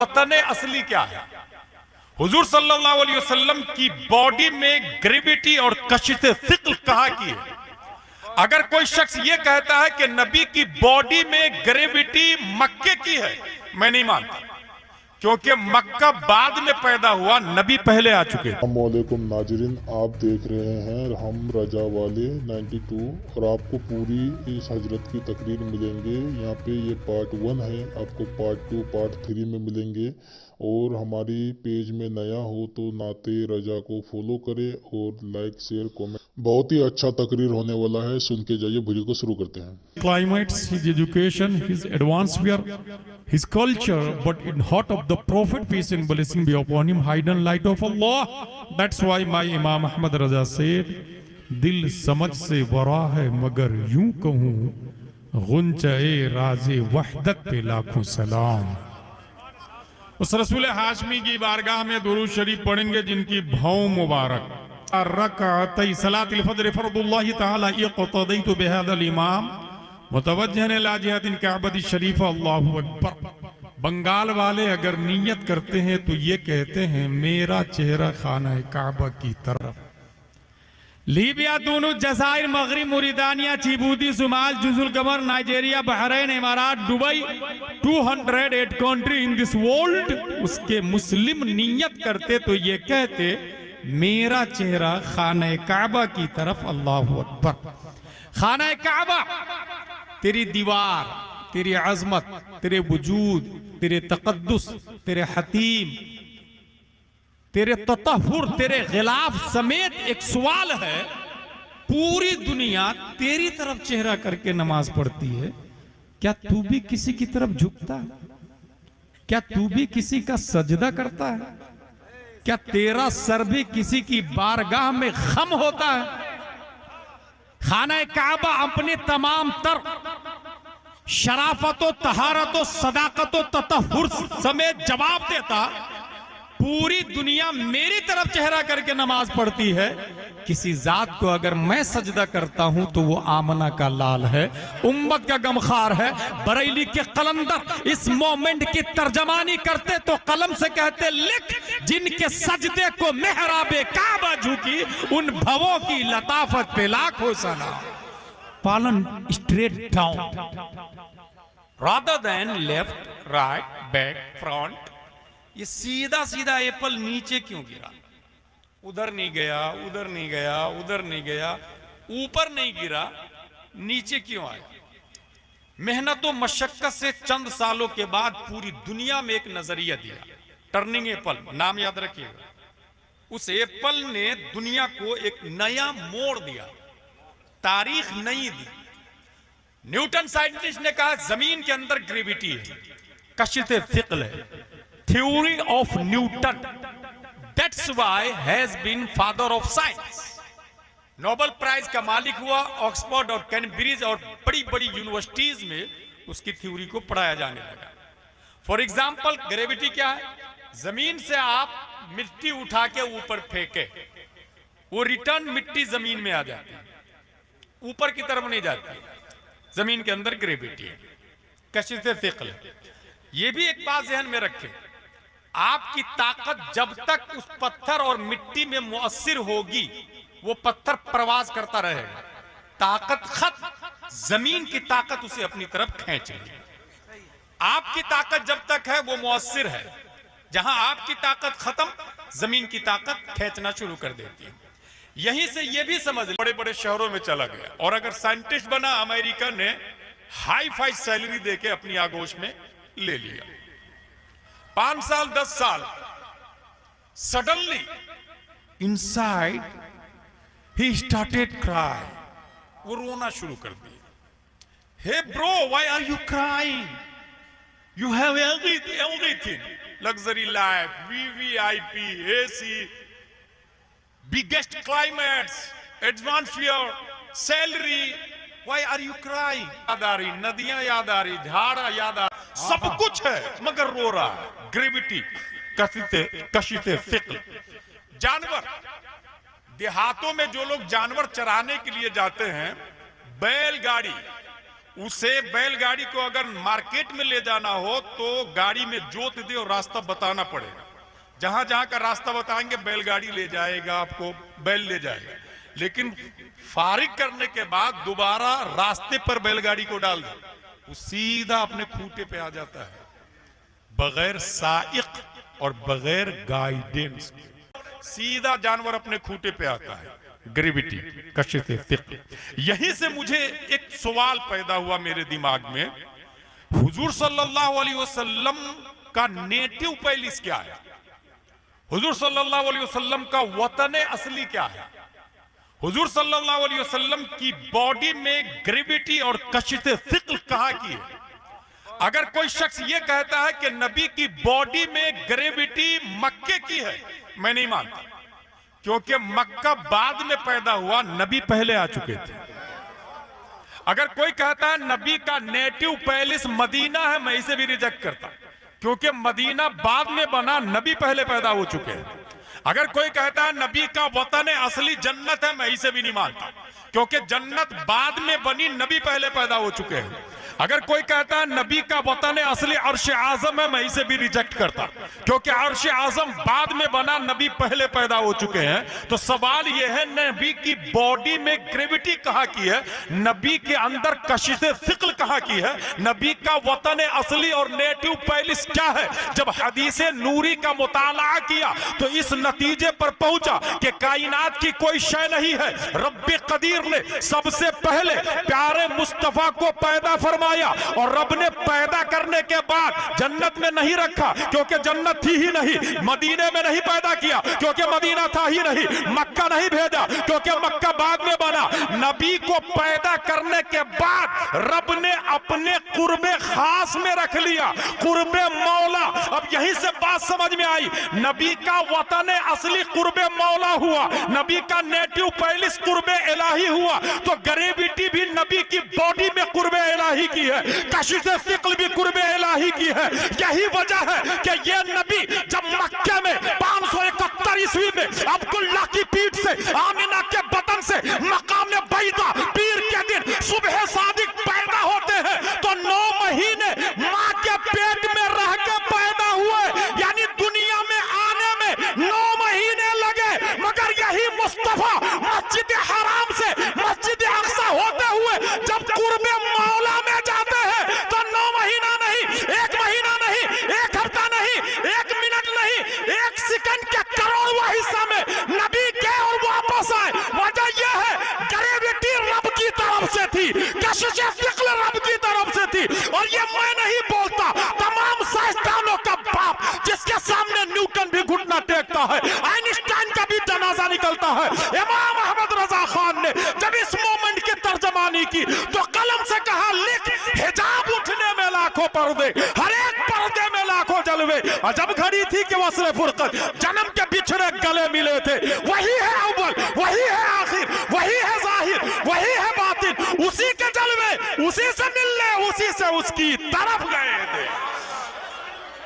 वतन असली क्या है? हुजूर सल्लल्लाहु अलैहि वसल्लम की बॉडी में ग्रेविटी और कशिश सिक्ल कहाँ की है? अगर कोई शख्स ये कहता है कि नबी की बॉडी में ग्रेविटी मक्के की है, मैं नहीं मानता, क्योंकि मक्का बाद में पैदा हुआ, नबी पहले आ चुके थे। अस्सलामुअलैकुम नाजरीन, आप देख रहे हैं हम रजा वाले 92 और आपको पूरी इस हजरत की तकरीर मिलेंगे। यहाँ पे ये पार्ट 1 है, आपको पार्ट 2 पार्ट 3 में मिलेंगे। और हमारी पेज में नया हो तो नाते रजा को फॉलो करें और लाइक शेयर कमेंट। बहुत ही अच्छा तकरीर होने वाला है, सुन के जाइए। वीडियो को शुरू करते हैं। Climates, his education, his advancement, his culture, but in heart of the Prophet, peace and blessing be upon him, hidden light of Allah. That's why my Imam Ahmad Raza said, दिल समझ से वरा है मगर यूं कहूं गुंचे राज़े वहदत पे लाखों सलाम। उस रसूल हाशमी की बारगाह में दुरूद शरीफ पढ़ेंगे जिनकी भौं मुबारक रकातई सलातिल फज्र फर्दुल्लाह तआला इक़तदैतु बिहादल इमाम मुतवज्जिहन इला जिहातिल काबती शरीफ अल्लाहु अकबर। बंगाल वाले अगर नियत करते हैं तो ये कहते हैं मेरा चेहरा खाना काबा की तरफ। लीबिया, दूनु, जज़ाइर, मगरिब, मुरितानिया, चिबूती, सुमाल, जुजुल कमर, नाइजीरिया, बहरीन, इमारात, Dubai, 208 country in this world. उसके मुस्लिम नियत करते तो ये कहते मेरा चेहरा खाना काबा की तरफ। अल्लाहु अकबर। खाना काबा तेरी दीवार, तेरी अजमत, तेरे वजूद, तेरे तकद्दुस, तेरे हतीम, तेरे ततहुर, तेरे गिलाफ समेत एक सवाल है। पूरी दुनिया तेरी तरफ चेहरा करके नमाज पढ़ती है, क्या तू भी किसी की तरफ झुकता है? क्या तू भी किसी का सजदा करता है? क्या तेरा सर भी किसी की बारगाह में खम होता है? खाना काबा अपने तमाम तर शराफतो, तहारतो, सदाकतो, ततहुर समेत जवाब देता पूरी दुनिया मेरी तरफ चेहरा करके नमाज पढ़ती है। किसी जात को अगर मैं सजदा करता हूं तो वो आमना का लाल है, उम्मत का गमखार है। बरेली के कलंदर इस मोमेंट की तर्जमानी करते तो कलम से कहते लिख, जिनके सजदे को मेहराबे काबा झुकी, उन भवों की लताफत पे लाखों सलाम। पालन straight down rather than left, right, back, front. ये सीधा सीधा एप्पल नीचे क्यों गिरा? उधर नहीं गया, उधर नहीं गया, उधर नहीं गया, ऊपर नहीं गिरा, नीचे क्यों आया? मेहनत और मशक्कत से चंद सालों के बाद पूरी दुनिया में एक नजरिया दिया, टर्निंग एप्पल, नाम याद रखिएगा। उस एप्पल ने दुनिया को एक नया मोड़ दिया, तारीख नई दी। न्यूटन साइंटिस्ट ने कहा जमीन के अंदर ग्रेविटी है, कशिश सिक्ल है। Theory of Newton, that's why has been father of science. Nobel prize का मालिक हुआ, ऑक्सफोर्ड और कैम्ब्रिज और बड़ी बड़ी यूनिवर्सिटीज में उसकी थ्योरी को पढ़ाया जाने लगा। फॉर एग्जाम्पल, ग्रेविटी क्या है? जमीन से आप मिट्टी उठा के ऊपर फेंके, वो रिटर्न मिट्टी जमीन में आ जाती है, ऊपर की तरफ नहीं जाती। जमीन के अंदर ग्रेविटी है, कशिश सिक्ल है। ये भी एक बात ध्यान में रखें, आपकी ताकत जब तक उस पत्थर और मिट्टी में मुअस्सिर होगी, वो पत्थर प्रवास करता रहेगा। ताकत खत्म, जमीन की ताकत उसे अपनी तरफ खींच लेगी। आपकी ताकत जब तक है वो मुअस्सिर है, जहां आपकी ताकत खत्म, जमीन की ताकत खींचना शुरू कर देती है। यहीं से ये भी समझ, बड़े बड़े शहरों में चला गया और अगर साइंटिस्ट बना, अमेरिका ने हाई फाई सैलरी देके अपनी आगोश में ले लिया। 5 साल 10 साल, सडनली इनसाइड ही स्टार्टेड क्राई, वो रोना शुरू कर दिया। Hey bro, why are you crying? You have everything, luxury life, VVIP, AC, biggest climates, atmosphere, salary, Why are you crying? याद आ रही, नदियां याद आ रही, झाड़ा याद आ, सब कुछ है मगर रो रहा है। ग्रेविटी, कशिश सिक्ल। जानवर, देहातों में जो लोग जानवर चराने के लिए जाते हैं, बैलगाड़ी, उसे बैलगाड़ी को अगर मार्केट में ले जाना हो तो गाड़ी में जोत दे और रास्ता बताना पड़ेगा। जहां जहां का रास्ता बताएंगे बैलगाड़ी ले जाएगा, आपको बैल ले जाएगा। लेकिन फारिग करने के बाद दोबारा रास्ते पर बैलगाड़ी को डाल दे, वो सीधा अपने खूंटे पे आ जाता है, बगैर साइक और बगैर गाइडेंस, सीधा जानवर अपने खूंटे पे आता है। ग्रेविटी, कशिश सिक्ल। यहीं से मुझे एक सवाल पैदा हुआ मेरे दिमाग में, हुजूर सल्लल्लाहु अलैहि वसल्लम का नेटिव पैलिस क्या है? हुजूर सल्लल्लाहु अलैहि वसल्लम का वतन असली क्या है? हुजूर सल्लल्लाहु अलैहि वसल्लम की बॉडी में ग्रेविटी और कशिश सिक्ल कहां की है? अगर कोई शख्स ये कहता है कि नबी की बॉडी में ग्रेविटी मक्के की है, मैं नहीं मानता, क्योंकि मक्का बाद में पैदा हुआ, नबी पहले आ चुके थे। अगर कोई कहता है नबी का नेटिव पैलेस मदीना है, मैं इसे भी रिजेक्ट करता, क्योंकि मदीना बाद में बना, नबी पहले पैदा हो चुके हैं। अगर कोई कहता है नबी का वतन असली जन्नत है, मैं इसे भी नहीं मानता, क्योंकि जन्नत बाद में बनी, नबी पहले पैदा हो चुके हैं। अगर कोई कहता है नबी का वतन असली अर्श आजम है, मैं इसे भी रिजेक्ट करता, क्योंकि अर्श आजम बाद में बना, नबी पहले पैदा हो चुके हैं। तो सवाल यह है, नबी की बॉडी में ग्रेविटी कहां की है? नबी के अंदर कशिश सिक्ल कहां की है? नबी का वतन असली और नेटिव पैलिस क्या है? जब हदीस नूरी का मुताला किया तो इस नतीजे पर पहुंचा कि कायनात की कोई शय नहीं है, रब्बे कदीर ने सबसे पहले प्यारे मुस्तफा को पैदा फरमा और रब ने पैदा करने के बाद जन्नत में नहीं रखा, क्योंकि जन्नत थी ही नहीं, मदीने में नहीं पैदा किया, क्योंकि मदीना था ही नहीं, मक्का नहीं भेजा, क्योंकि मक्का बाद में बना। नबी को पैदा करने के बाद रब ने अपने कुर्बे खास में रख लिया, कुर्बे मौला। अब यहीं से बात समझ में आई, नबी का वतन असली कुर्बे मौला हुआ, नबी का नेटिव पैलिस कुर्बे इलाही हुआ, तो ग्रेविटी भी नबी की बॉडी में कुर्बे इलाही की है, कशिश सिक्ल भी कुर्बे इलाही की है। यही वजह है कि ये नबी जब मक्के में 571 ईस्वी में अब्दुल्ला की पीठ से, आमिना के बतन से मकाम बैदा पीर के दिन सुबह सादिक पैदा होते हैं, तो 9 महीने मां के पेट में रह के पैदा हुए, यानी दुनिया में आने में 9 महीने लगे। मगर यही मुस्तफा मस्जिद हराम से मस्जिद अक्सा होते हुए जब कुर्बे मौला में जाते हैं तो 9 महीना नहीं, 1 महीना नहीं, 1 हफ्ता नहीं, 1 मिनट नहीं, 1 सेकंड के करोड़वां हिस्सा में नबी गए और वापस आए। वजह यह है, ग्रेविटी रब की तरफ से थी, कशिश सिक्ल रब की तरफ से थी। और ये मैं नहीं बोलता, तमाम साइंसदानों का बाप जिसके सामने न्यूटन भी घुटना टेकता है, आइंस्टाइन का भी जनाजा निकलता है। इमाम अहमद रजा खान ने जब इस मोमेंट की तर्जमानी की तो कलम से कहा, लिख, हिजाब उठने में लाखों पर्दे, हर एक पर्दे में लाखों जलवे। अजब घड़ी थी कि वस्ल फुरकत, जन्म के बिछड़े गले मिले थे। वही है अव्वल, वही है आखिर, वही है जाहिर, वही है बातिन, उसी के जलवे, उसी से मिलने, उसी से उसकी तरफ गए थे।